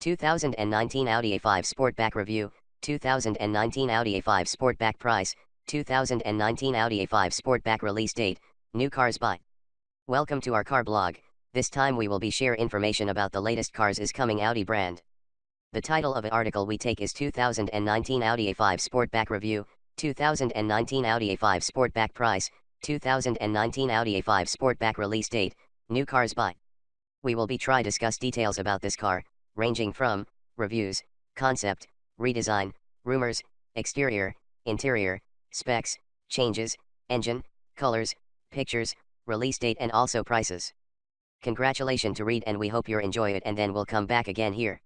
2019 Audi A5 Sportback Review, 2019 Audi A5 Sportback Price, 2019 Audi A5 Sportback Release Date, New Cars By. Welcome to our car blog. This time we will be share information about the latest cars is coming Audi brand. The title of an article we take is 2019 Audi A5 Sportback Review, 2019 Audi A5 Sportback Price, 2019 Audi A5 Sportback Release Date, New Cars By. We will be try discuss details about this car, ranging from reviews, concept, redesign, rumors, exterior, interior, specs, changes, engine, colors, pictures, release date and also prices. Congratulations to read and we hope you enjoy it and then we'll come back again here.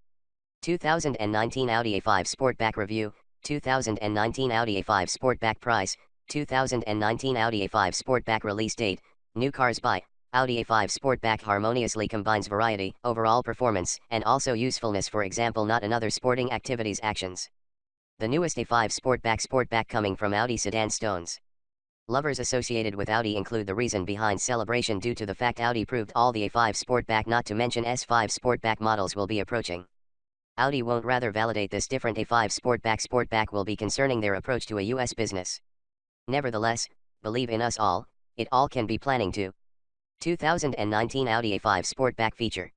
2019 Audi A5 Sportback Review, 2019 Audi A5 Sportback Price, 2019 Audi A5 Sportback Release Date, New Cars By. Audi A5 Sportback harmoniously combines variety, overall performance, and also usefulness, for example not another sporting activities actions. The newest A5 Sportback coming from Audi Sedan Stones. Lovers associated with Audi include the reason behind celebration due to the fact Audi proved all the A5 Sportback not to mention S5 Sportback models will be approaching. Audi won't rather validate this different A5 Sportback will be concerning their approach to a US business. Nevertheless, believe in us all, it all can be planning to. 2019 Audi A5 Sportback feature.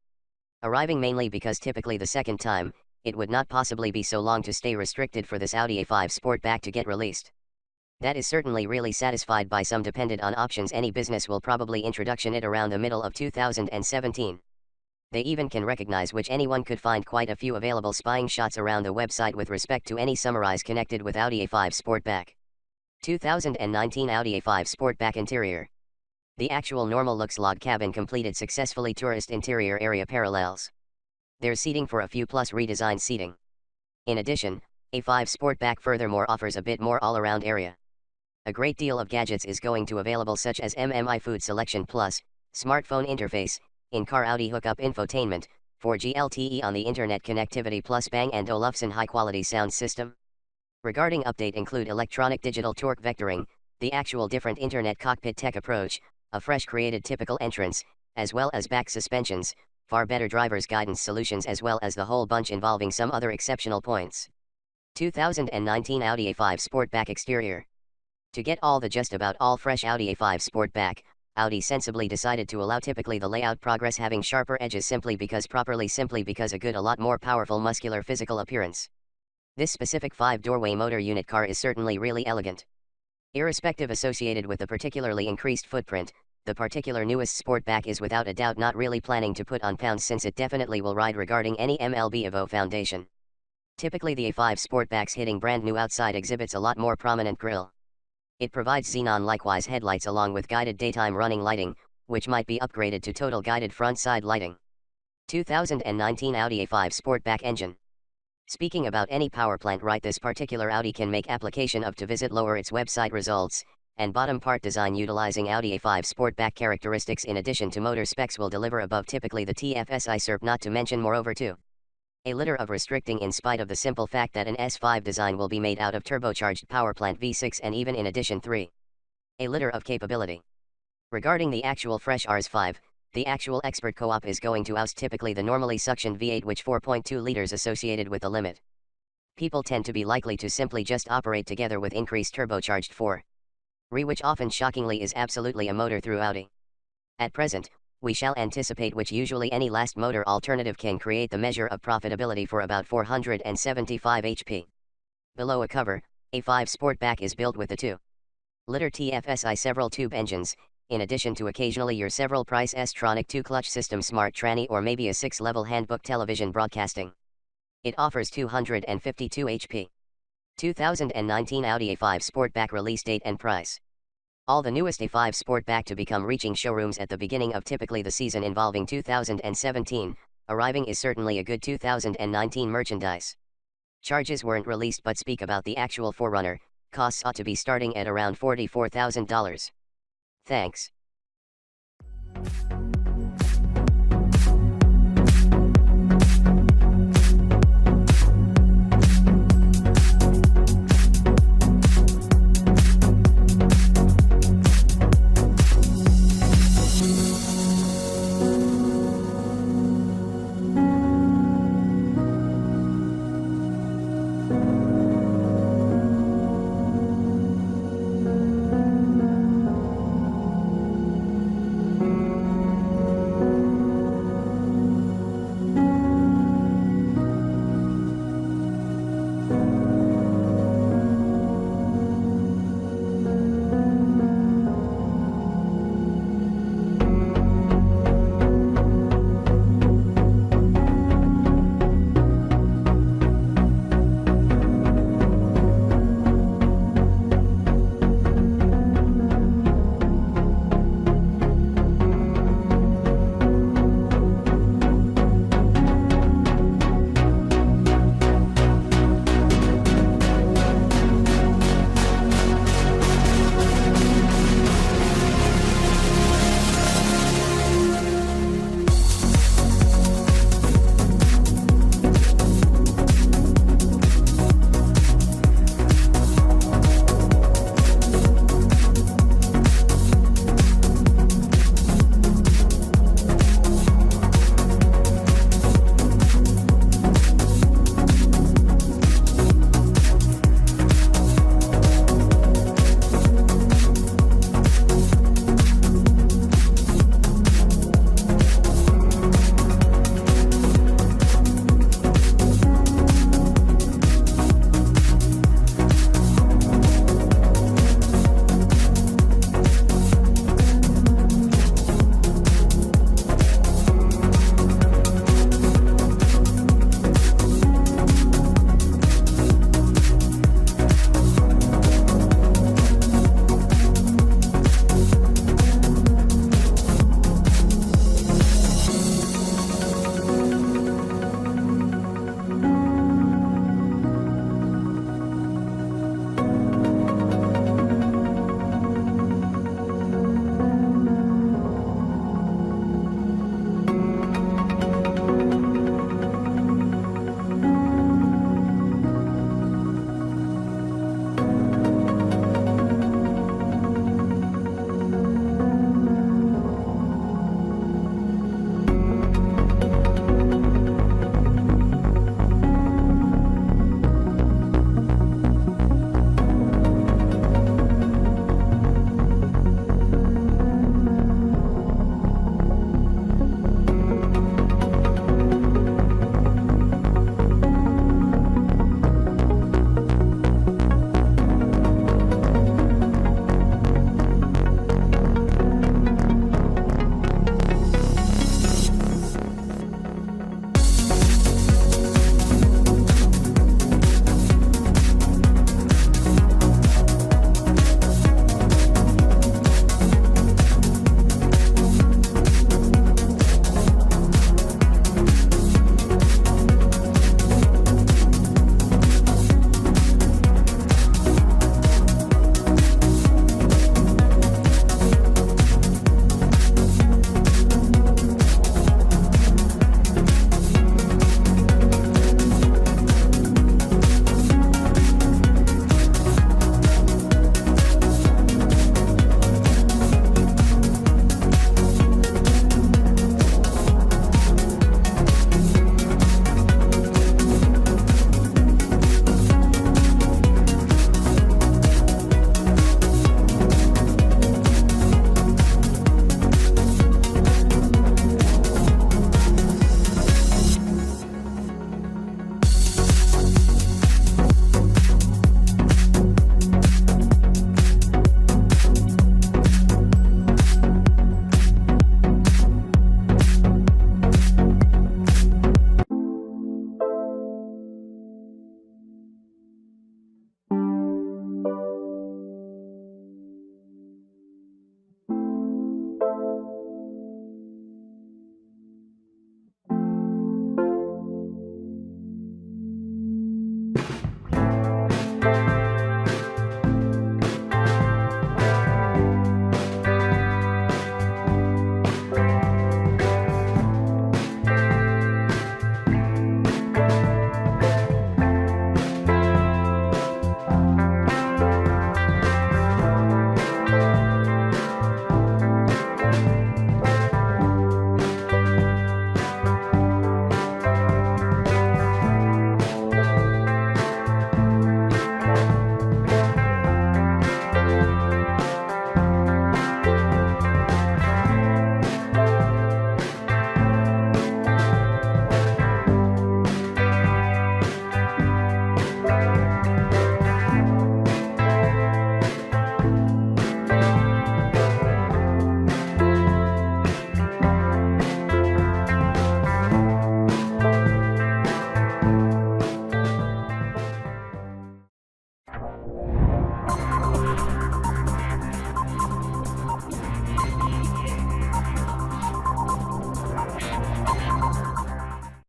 Arriving mainly because typically the second time, it would not possibly be so long to stay restricted for this Audi A5 Sportback to get released. That is certainly really satisfied by some dependent on options any business will probably introduction it around the middle of 2017. They even can recognize which anyone could find quite a few available spying shots around the website with respect to any summarize connected with Audi A5 Sportback. 2019 Audi A5 Sportback Interior. The actual normal looks log cabin completed successfully tourist interior area parallels. There's seating for a few plus redesigned seating. In addition, A5 Sportback furthermore offers a bit more all-around area. A great deal of gadgets is going to available such as MMI Food Selection Plus, smartphone interface, in-car Audi hookup infotainment, 4G LTE on the internet connectivity plus Bang & Olufsen high-quality sound system. Regarding update include electronic digital torque vectoring, the actual different internet cockpit tech approach, a fresh created typical entrance, as well as back suspensions, far better driver's guidance solutions as well as the whole bunch involving some other exceptional points. 2019 Audi A5 Sportback Exterior. To get all the just about all fresh Audi A5 Sportback, Audi sensibly decided to allow typically the layout progress having sharper edges simply because a good a lot more powerful muscular physical appearance. This specific 5-doorway motor unit car is certainly really elegant. Irrespective associated with the particularly increased footprint, the particular newest Sportback is without a doubt not really planning to put on pounds since it definitely will ride regarding any MLB Evo foundation. Typically the A5 Sportback's hitting brand new outside exhibits a lot more prominent grille. It provides xenon likewise headlights along with guided daytime running lighting, which might be upgraded to total guided front side lighting. 2019 Audi A5 Sportback Engine. Speaking about any power plant right this particular Audi can make application of to visit lower its website results, and bottom part design utilizing Audi A5 Sportback characteristics in addition to motor specs will deliver above typically the TFSI SERP not to mention moreover too. A litter of restricting in spite of the simple fact that an S5 design will be made out of turbocharged power plant V6 and even in addition 3. A litter of capability. Regarding the actual fresh RS5, the actual expert co-op is going to oust typically the normally suctioned V8 which 4.2 liters associated with the limit. People tend to be likely to simply just operate together with increased turbocharged 4. Which often shockingly is absolutely a motor through Audi. At present, we shall anticipate which usually any last motor alternative can create the measure of profitability for about 475 HP. Below a cover, A5 Sportback is built with the 2-liter TFSI several tube engines, in addition to occasionally your several price S-Tronic 2-clutch system smart tranny or maybe a 6-level handbook television broadcasting. It offers 252 HP. 2019 Audi A5 Sportback Release Date and Price. All the newest A5 Sportback to become reaching showrooms at the beginning of typically the season involving 2017, arriving is certainly a good 2019 merchandise. Charges weren't released but speak about the actual forerunner, costs ought to be starting at around $44,000. Thanks.